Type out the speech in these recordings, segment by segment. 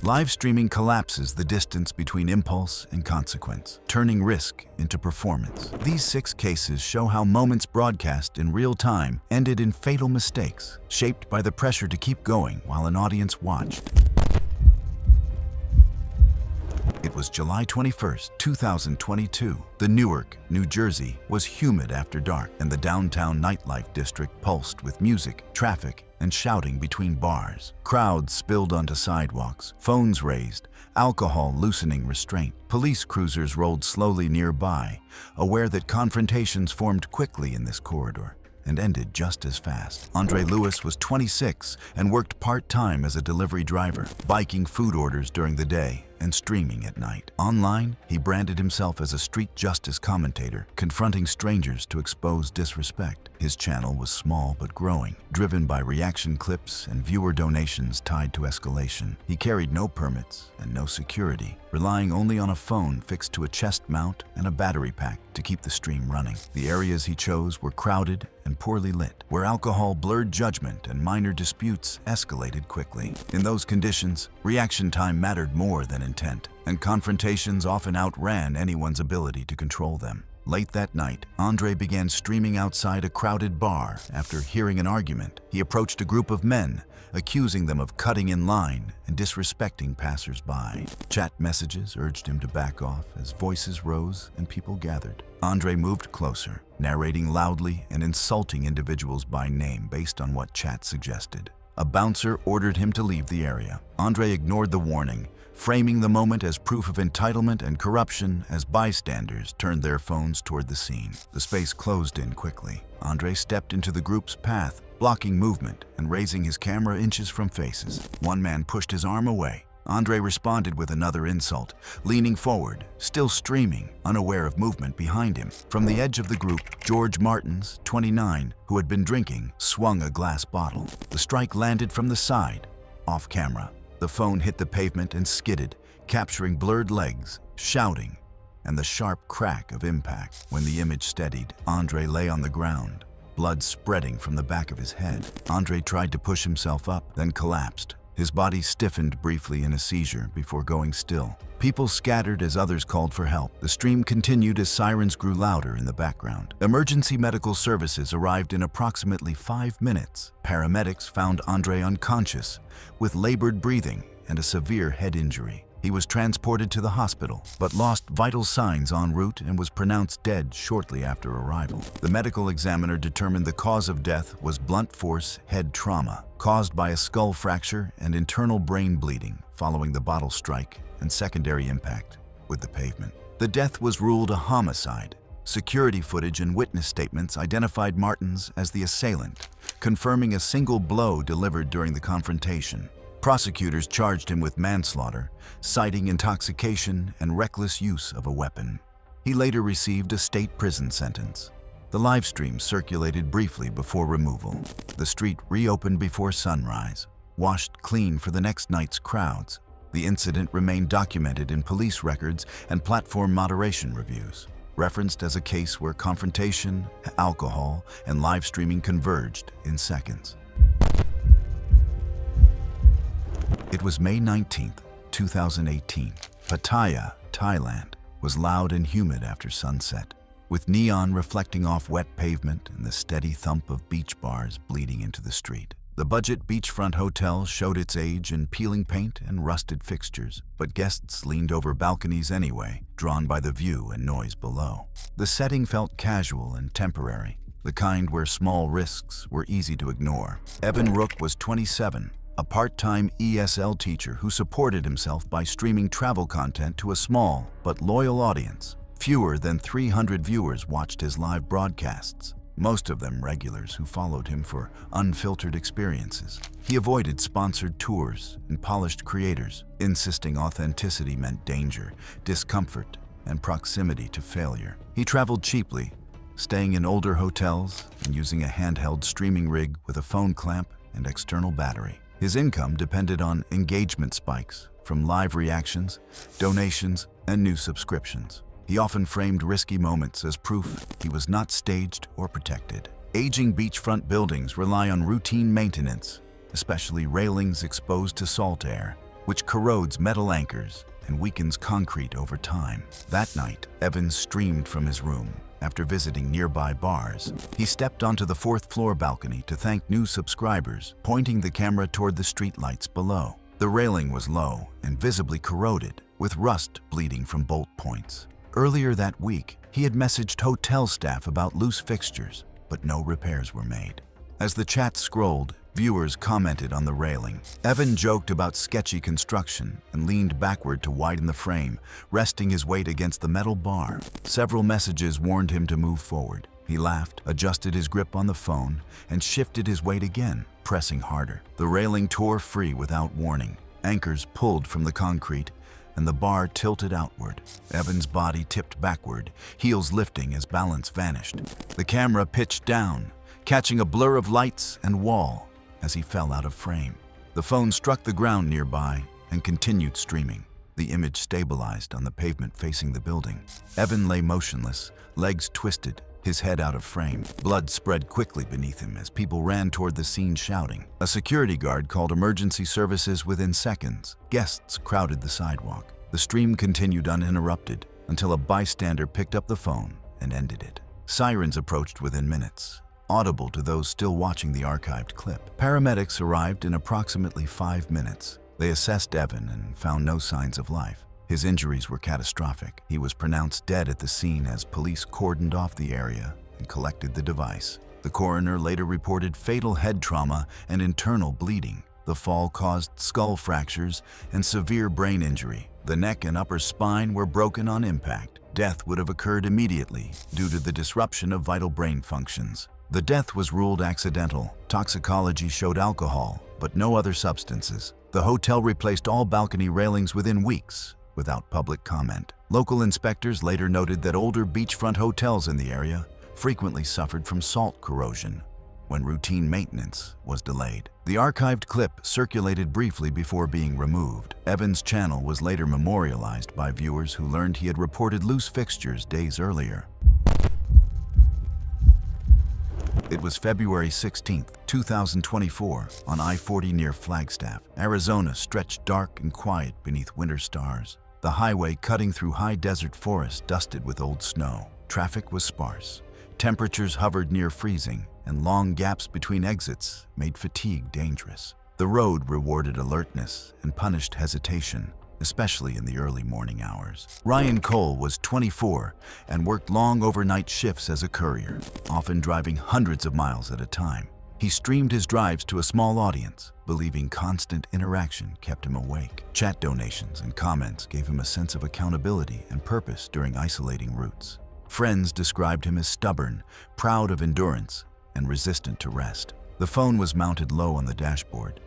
Live streaming collapses the distance between impulse and consequence, turning risk into performance. These 6 cases show how moments broadcast in real time ended in fatal mistakes, shaped by the pressure to keep going while an audience watched. It was July 21, 2022. The Newark, New Jersey, was humid after dark, and the downtown nightlife district pulsed with music, traffic, and shouting between bars. Crowds spilled onto sidewalks, phones raised, alcohol loosening restraint. Police cruisers rolled slowly nearby, aware that confrontations formed quickly in this corridor and ended just as fast. Andre Lewis was 26 and worked part-time as a delivery driver, biking food orders during the day and streaming at night. Online, he branded himself as a street justice commentator, confronting strangers to expose disrespect. His channel was small but growing, driven by reaction clips and viewer donations tied to escalation. He carried no permits and no security, relying only on a phone fixed to a chest mount and a battery pack to keep the stream running. The areas he chose were crowded and poorly lit, where alcohol blurred judgment and minor disputes escalated quickly. In those conditions, reaction time mattered more than intent, and confrontations often outran anyone's ability to control them. Late that night, Andre began streaming outside a crowded bar. After hearing an argument, he approached a group of men, accusing them of cutting in line and disrespecting passers-by. Chat messages urged him to back off as voices rose and people gathered. Andre moved closer, narrating loudly and insulting individuals by name based on what chat suggested. A bouncer ordered him to leave the area. Andre ignored the warning, framing the moment as proof of entitlement and corruption as bystanders turned their phones toward the scene. The space closed in quickly. Andre stepped into the group's path, blocking movement and raising his camera inches from faces. One man pushed his arm away. Andre responded with another insult, leaning forward, still streaming, unaware of movement behind him. From the edge of the group, George Martins, 29, who had been drinking, swung a glass bottle. The strike landed from the side, off camera. The phone hit the pavement and skidded, capturing blurred legs, shouting, and the sharp crack of impact. When the image steadied, Andre lay on the ground, blood spreading from the back of his head. Andre tried to push himself up, then collapsed. His body stiffened briefly in a seizure before going still. People scattered as others called for help. The stream continued as sirens grew louder in the background. Emergency medical services arrived in approximately 5 minutes. Paramedics found Andre unconscious, with labored breathing and a severe head injury. He was transported to the hospital, but lost vital signs en route and was pronounced dead shortly after arrival. The medical examiner determined the cause of death was blunt force head trauma, caused by a skull fracture and internal brain bleeding following the bottle strike and secondary impact with the pavement. The death was ruled a homicide. Security footage and witness statements identified Martins as the assailant, confirming a single blow delivered during the confrontation. Prosecutors charged him with manslaughter, citing intoxication and reckless use of a weapon. He later received a state prison sentence. The livestream circulated briefly before removal. The street reopened before sunrise, washed clean for the next night's crowds. The incident remained documented in police records and platform moderation reviews, referenced as a case where confrontation, alcohol, and live streaming converged in seconds. It was May 19, 2018. Pattaya, Thailand, was loud and humid after sunset, with neon reflecting off wet pavement and the steady thump of beach bars bleeding into the street. The budget beachfront hotel showed its age in peeling paint and rusted fixtures, but guests leaned over balconies anyway, drawn by the view and noise below. The setting felt casual and temporary, the kind where small risks were easy to ignore. Evan Rook was 27, a part-time ESL teacher who supported himself by streaming travel content to a small but loyal audience. Fewer than 300 viewers watched his live broadcasts, most of them regulars who followed him for unfiltered experiences. He avoided sponsored tours and polished creators, insisting authenticity meant danger, discomfort, and proximity to failure. He traveled cheaply, staying in older hotels and using a handheld streaming rig with a phone clamp and external battery. His income depended on engagement spikes from live reactions, donations, and new subscriptions. He often framed risky moments as proof he was not staged or protected. Aging beachfront buildings rely on routine maintenance, especially railings exposed to salt air, which corrodes metal anchors and weakens concrete over time. That night, Evans streamed from his room. After visiting nearby bars, he stepped onto the fourth-floor balcony to thank new subscribers, pointing the camera toward the streetlights below. The railing was low and visibly corroded, with rust bleeding from bolt points. Earlier that week, he had messaged hotel staff about loose fixtures, but no repairs were made. As the chat scrolled, viewers commented on the railing. Evan joked about sketchy construction and leaned backward to widen the frame, resting his weight against the metal bar. Several messages warned him to move forward. He laughed, adjusted his grip on the phone, and shifted his weight again, pressing harder. The railing tore free without warning. Anchors pulled from the concrete, and the bar tilted outward. Evan's body tipped backward, heels lifting as balance vanished. The camera pitched down, catching a blur of lights and wall as he fell out of frame. The phone struck the ground nearby and continued streaming. The image stabilized on the pavement facing the building. Evan lay motionless, legs twisted, his head out of frame. Blood spread quickly beneath him as people ran toward the scene shouting. A security guard called emergency services within seconds. Guests crowded the sidewalk. The stream continued uninterrupted until a bystander picked up the phone and ended it. Sirens approached within minutes, audible to those still watching the archived clip. Paramedics arrived in approximately 5 minutes. They assessed Evan and found no signs of life. His injuries were catastrophic. He was pronounced dead at the scene as police cordoned off the area and collected the device. The coroner later reported fatal head trauma and internal bleeding. The fall caused skull fractures and severe brain injury. The neck and upper spine were broken on impact. Death would have occurred immediately due to the disruption of vital brain functions. The death was ruled accidental. Toxicology showed alcohol, but no other substances. The hotel replaced all balcony railings within weeks, without public comment. Local inspectors later noted that older beachfront hotels in the area frequently suffered from salt corrosion when routine maintenance was delayed. The archived clip circulated briefly before being removed. Evans' channel was later memorialized by viewers who learned he had reported loose fixtures days earlier. It was February 16, 2024, on I-40 near Flagstaff. Arizona stretched dark and quiet beneath winter stars. The highway cutting through high desert forest dusted with old snow. Traffic was sparse. Temperatures hovered near freezing, and long gaps between exits made fatigue dangerous. The road rewarded alertness and punished hesitation, especially in the early morning hours. Ryan Cole was 24 and worked long overnight shifts as a courier, often driving hundreds of miles at a time. He streamed his drives to a small audience, believing constant interaction kept him awake. Chat donations and comments gave him a sense of accountability and purpose during isolating routes. Friends described him as stubborn, proud of endurance, and resistant to rest. The phone was mounted low on the dashboard,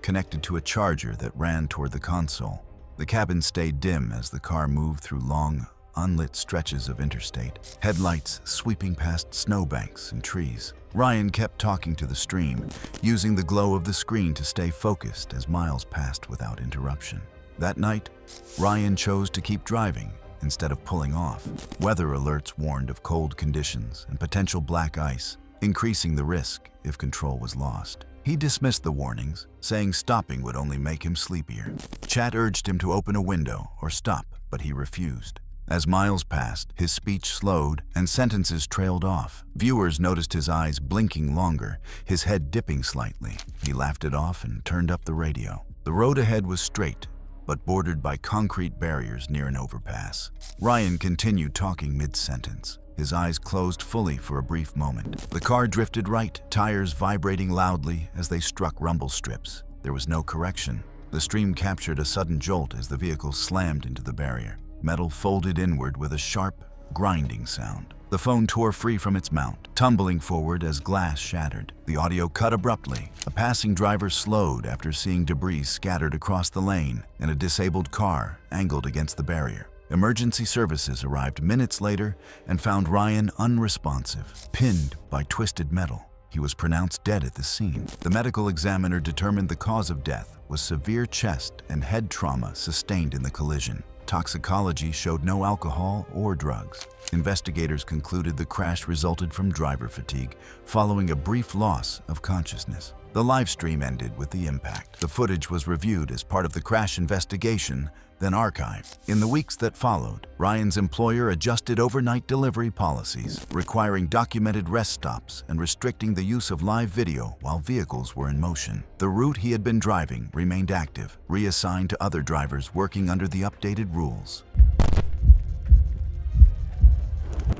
connected to a charger that ran toward the console. The cabin stayed dim as the car moved through long, unlit stretches of interstate, headlights sweeping past snowbanks and trees. Ryan kept talking to the stream, using the glow of the screen to stay focused as miles passed without interruption. That night, Ryan chose to keep driving instead of pulling off. Weather alerts warned of cold conditions and potential black ice, increasing the risk if control was lost. He dismissed the warnings, saying stopping would only make him sleepier. Chat urged him to open a window or stop, but he refused. As miles passed, his speech slowed and sentences trailed off. Viewers noticed his eyes blinking longer, his head dipping slightly. He laughed it off and turned up the radio. The road ahead was straight, but bordered by concrete barriers near an overpass. Ryan continued talking mid-sentence, his eyes closed fully for a brief moment. The car drifted right, tires vibrating loudly as they struck rumble strips. There was no correction. The stream captured a sudden jolt as the vehicle slammed into the barrier. Metal folded inward with a sharp, grinding sound. The phone tore free from its mount, tumbling forward as glass shattered. The audio cut abruptly. A passing driver slowed after seeing debris scattered across the lane, and a disabled car angled against the barrier. Emergency services arrived minutes later and found Ryan unresponsive, pinned by twisted metal. He was pronounced dead at the scene. The medical examiner determined the cause of death was severe chest and head trauma sustained in the collision. Toxicology showed no alcohol or drugs. Investigators concluded the crash resulted from driver fatigue following a brief loss of consciousness. The live stream ended with the impact. The footage was reviewed as part of the crash investigation, then archived. In the weeks that followed, Ryan's employer adjusted overnight delivery policies, requiring documented rest stops and restricting the use of live video while vehicles were in motion. The route he had been driving remained active, reassigned to other drivers working under the updated rules.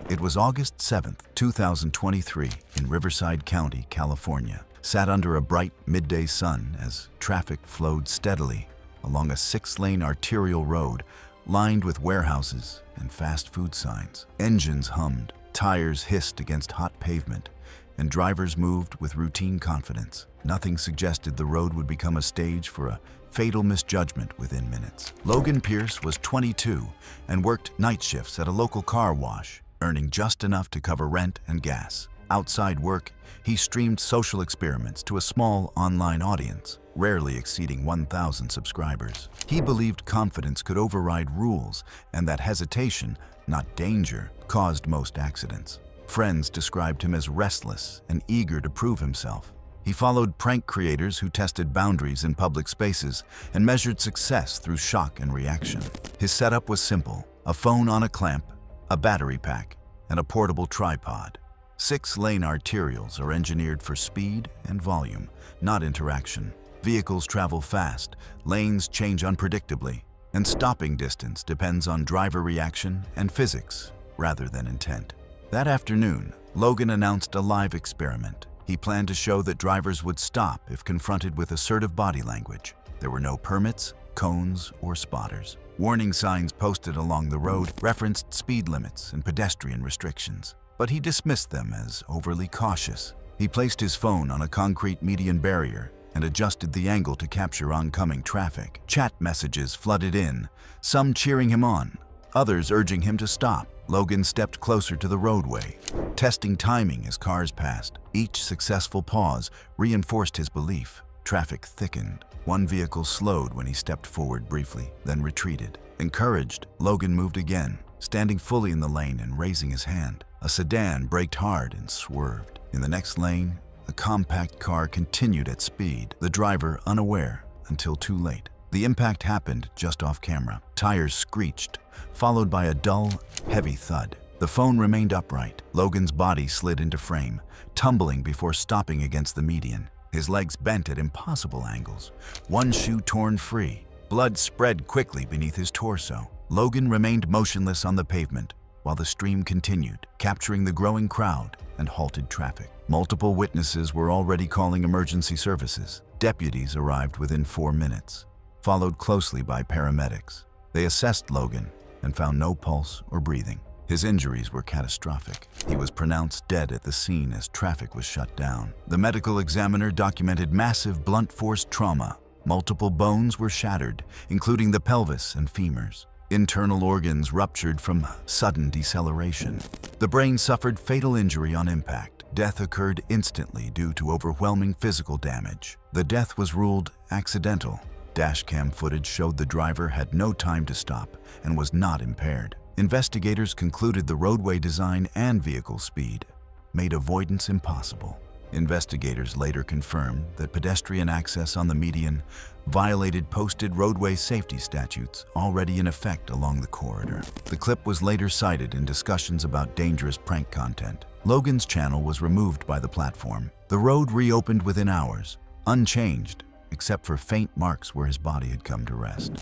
It was August 7, 2023, in Riverside County, California. Sat under a bright midday sun as traffic flowed steadily along a 6-lane arterial road lined with warehouses and fast food signs. Engines hummed, tires hissed against hot pavement, and drivers moved with routine confidence. Nothing suggested the road would become a stage for a fatal misjudgment within minutes. Logan Pierce was 22 and worked night shifts at a local car wash, earning just enough to cover rent and gas. Outside work, he streamed social experiments to a small online audience, rarely exceeding 1,000 subscribers. He believed confidence could override rules and that hesitation, not danger, caused most accidents. Friends described him as restless and eager to prove himself. He followed prank creators who tested boundaries in public spaces and measured success through shock and reaction. His setup was simple: a phone on a clamp, a battery pack, and a portable tripod. 6-lane arterials are engineered for speed and volume, not interaction. Vehicles travel fast, lanes change unpredictably, and stopping distance depends on driver reaction and physics rather than intent. That afternoon, Logan announced a live experiment. He planned to show that drivers would stop if confronted with assertive body language. There were no permits, cones, or spotters. Warning signs posted along the road referenced speed limits and pedestrian restrictions, but he dismissed them as overly cautious. He placed his phone on a concrete median barrier and adjusted the angle to capture oncoming traffic. Chat messages flooded in, some cheering him on, others urging him to stop. Logan stepped closer to the roadway, testing timing as cars passed. Each successful pause reinforced his belief. Traffic thickened. One vehicle slowed when he stepped forward briefly, then retreated. Encouraged, Logan moved again, standing fully in the lane and raising his hand. A sedan braked hard and swerved. In the next lane, a compact car continued at speed, the driver unaware until too late. The impact happened just off camera. Tires screeched, followed by a dull, heavy thud. The phone remained upright. Logan's body slid into frame, tumbling before stopping against the median. His legs bent at impossible angles, one shoe torn free. Blood spread quickly beneath his torso. Logan remained motionless on the pavement while the stream continued, capturing the growing crowd and halted traffic. Multiple witnesses were already calling emergency services. Deputies arrived within 4 minutes, followed closely by paramedics. They assessed Logan and found no pulse or breathing. His injuries were catastrophic. He was pronounced dead at the scene as traffic was shut down. The medical examiner documented massive blunt force trauma. Multiple bones were shattered, including the pelvis and femurs. Internal organs ruptured from sudden deceleration. The brain suffered fatal injury on impact. Death occurred instantly due to overwhelming physical damage. The death was ruled accidental. Dashcam footage showed the driver had no time to stop and was not impaired. Investigators concluded the roadway design and vehicle speed made avoidance impossible. Investigators later confirmed that pedestrian access on the median violated posted roadway safety statutes already in effect along the corridor. The clip was later cited in discussions about dangerous prank content. Logan's channel was removed by the platform. The road reopened within hours, unchanged, except for faint marks where his body had come to rest.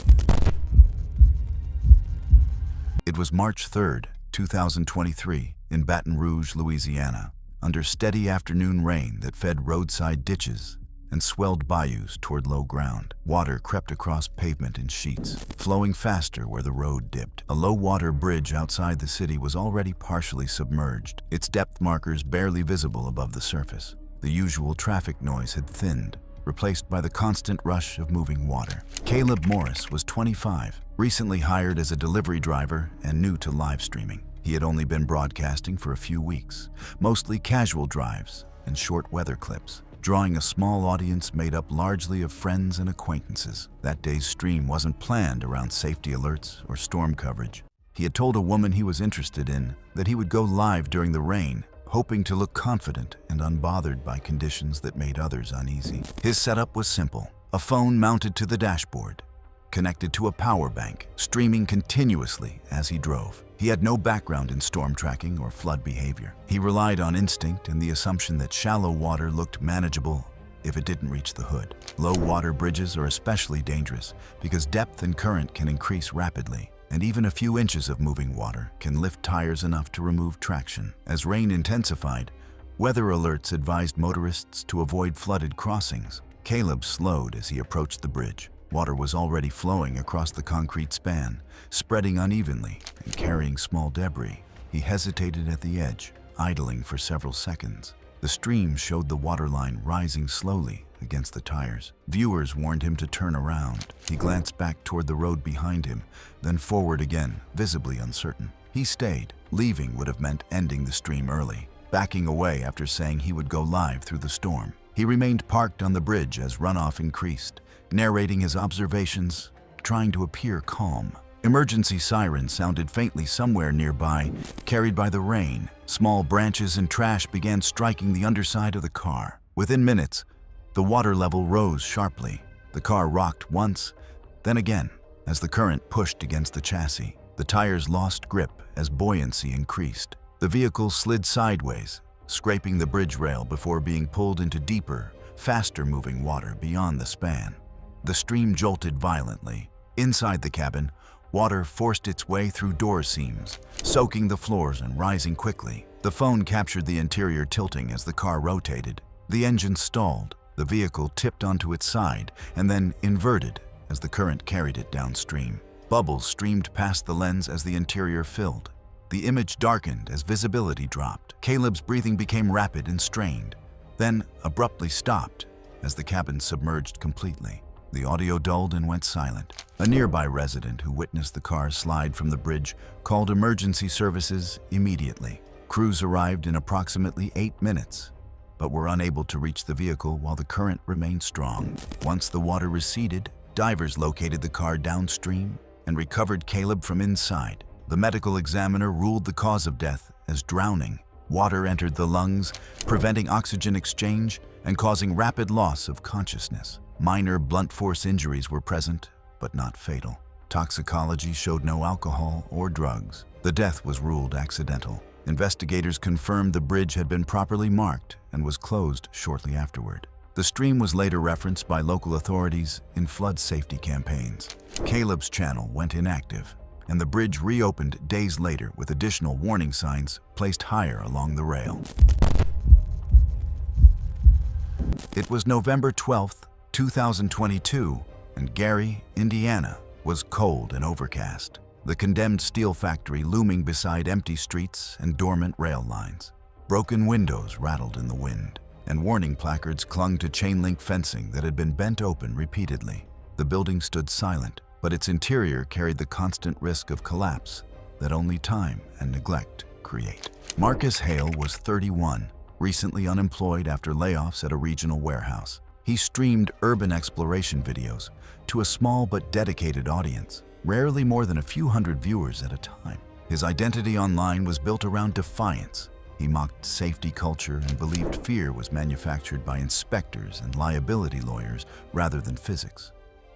It was March 3, 2023, in Baton Rouge, Louisiana, under steady afternoon rain that fed roadside ditches and swelled bayous toward low ground. Water crept across pavement in sheets, flowing faster where the road dipped. A low-water bridge outside the city was already partially submerged, its depth markers barely visible above the surface. The usual traffic noise had thinned, replaced by the constant rush of moving water. Caleb Morris was 25, recently hired as a delivery driver and new to live streaming. He had only been broadcasting for a few weeks, mostly casual drives and short weather clips, drawing a small audience made up largely of friends and acquaintances. That day's stream wasn't planned around safety alerts or storm coverage. He had told a woman he was interested in that he would go live during the rain, hoping to look confident and unbothered by conditions that made others uneasy. His setup was simple: a phone mounted to the dashboard, connected to a power bank, streaming continuously as he drove. He had no background in storm tracking or flood behavior. He relied on instinct and the assumption that shallow water looked manageable if it didn't reach the hood. Low water bridges are especially dangerous because depth and current can increase rapidly, and even a few inches of moving water can lift tires enough to remove traction. As rain intensified, weather alerts advised motorists to avoid flooded crossings. Caleb slowed as he approached the bridge. Water was already flowing across the concrete span, spreading unevenly and carrying small debris. He hesitated at the edge, idling for several seconds. The stream showed the waterline rising slowly against the tires. Viewers warned him to turn around. He glanced back toward the road behind him, then forward again, visibly uncertain. He stayed. Leaving would have meant ending the stream early, backing away after saying he would go live through the storm. He remained parked on the bridge as runoff increased, narrating his observations, trying to appear calm. Emergency sirens sounded faintly somewhere nearby, carried by the rain. Small branches and trash began striking the underside of the car. Within minutes, the water level rose sharply. The car rocked once, then again, as the current pushed against the chassis. The tires lost grip as buoyancy increased. The vehicle slid sideways, scraping the bridge rail before being pulled into deeper, faster-moving water beyond the span. The stream jolted violently. Inside the cabin, water forced its way through door seams, soaking the floors and rising quickly. The phone captured the interior tilting as the car rotated. The engine stalled. The vehicle tipped onto its side and then inverted as the current carried it downstream. Bubbles streamed past the lens as the interior filled. The image darkened as visibility dropped. Caleb's breathing became rapid and strained, then abruptly stopped as the cabin submerged completely. The audio dulled and went silent. A nearby resident who witnessed the car slide from the bridge called emergency services immediately. Crews arrived in approximately 8 minutes, but were unable to reach the vehicle while the current remained strong. Once the water receded, divers located the car downstream and recovered Caleb from inside. The medical examiner ruled the cause of death as drowning. Water entered the lungs, preventing oxygen exchange and causing rapid loss of consciousness. Minor blunt force injuries were present, but not fatal. Toxicology showed no alcohol or drugs. The death was ruled accidental. Investigators confirmed the bridge had been properly marked and was closed shortly afterward. The stream was later referenced by local authorities in flood safety campaigns. Caleb's channel went inactive, and the bridge reopened days later with additional warning signs placed higher along the rail. It was November 12th, 2022, and Gary, Indiana, was cold and overcast. The condemned steel factory looming beside empty streets and dormant rail lines. Broken windows rattled in the wind, and warning placards clung to chain-link fencing that had been bent open repeatedly. The building stood silent, but its interior carried the constant risk of collapse that only time and neglect create. Marcus Hale was 31, recently unemployed after layoffs at a regional warehouse. He streamed urban exploration videos to a small but dedicated audience, rarely more than a few hundred viewers at a time. His identity online was built around defiance. He mocked safety culture and believed fear was manufactured by inspectors and liability lawyers rather than physics.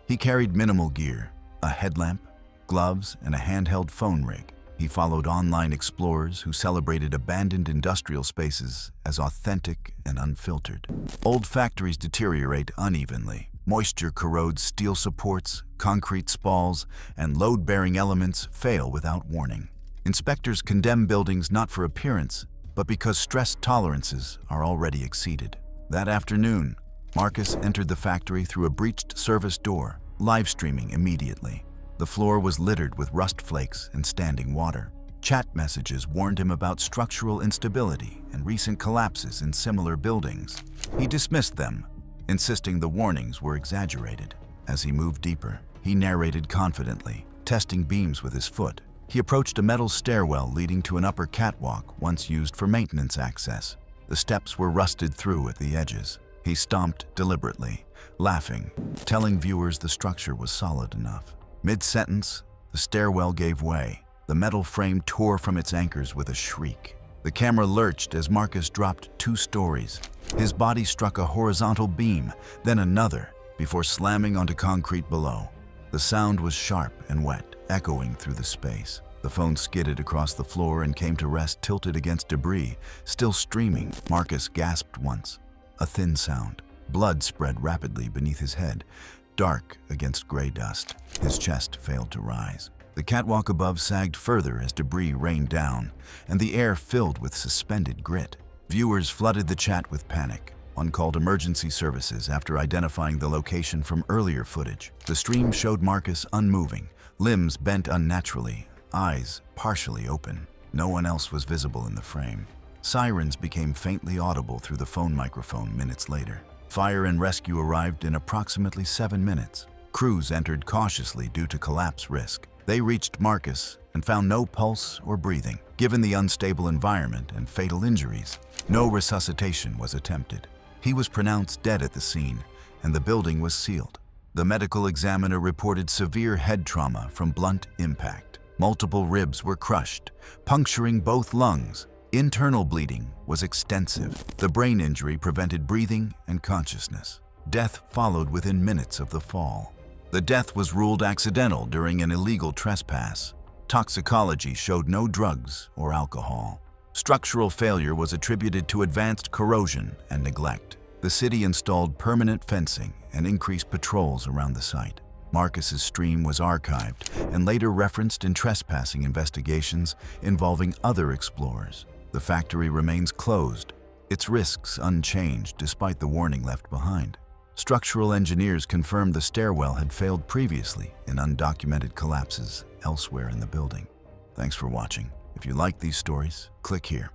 He carried minimal gear, a headlamp, gloves, and a handheld phone rig. He followed online explorers who celebrated abandoned industrial spaces as authentic and unfiltered. Old factories deteriorate unevenly. Moisture corrodes steel supports, concrete spalls, and load-bearing elements fail without warning. Inspectors condemn buildings not for appearance, but because stress tolerances are already exceeded. That afternoon, Marcus entered the factory through a breached service door, live streaming immediately. The floor was littered with rust flakes and standing water. Chat messages warned him about structural instability and recent collapses in similar buildings. He dismissed them, insisting the warnings were exaggerated. As he moved deeper, he narrated confidently, testing beams with his foot. He approached a metal stairwell leading to an upper catwalk once used for maintenance access. The steps were rusted through at the edges. He stomped deliberately, laughing, telling viewers the structure was solid enough. Mid-sentence, the stairwell gave way, The metal frame tore from its anchors with a shriek. The camera lurched as Marcus dropped 2 stories. His body struck a horizontal beam, then another, before slamming onto concrete below. The sound was sharp and wet, echoing through the space. The phone skidded across the floor and came to rest tilted against debris, still streaming. Marcus gasped once. A thin sound. Blood spread rapidly beneath his head, dark against gray dust. His chest failed to rise. The catwalk above sagged further as debris rained down, and the air filled with suspended grit. Viewers flooded the chat with panic. One called emergency services after identifying the location from earlier footage. The stream showed Marcus unmoving, limbs bent unnaturally, eyes partially open. No one else was visible in the frame. Sirens became faintly audible through the phone microphone minutes later. Fire and rescue arrived in approximately 7 minutes. Crews entered cautiously due to collapse risk. They reached Marcus and found no pulse or breathing. Given the unstable environment and fatal injuries, no resuscitation was attempted. He was pronounced dead at the scene, and the building was sealed. The medical examiner reported severe head trauma from blunt impact. Multiple ribs were crushed, puncturing both lungs. Internal bleeding was extensive. The brain injury prevented breathing and consciousness. Death followed within minutes of the fall. The death was ruled accidental during an illegal trespass. Toxicology showed no drugs or alcohol. Structural failure was attributed to advanced corrosion and neglect. The city installed permanent fencing and increased patrols around the site. Marcus's stream was archived and later referenced in trespassing investigations involving other explorers. The factory remains closed, its risks unchanged despite the warning left behind. Structural engineers confirmed the stairwell had failed previously in undocumented collapses elsewhere in the building. Thanks for watching. If you like these stories, click here.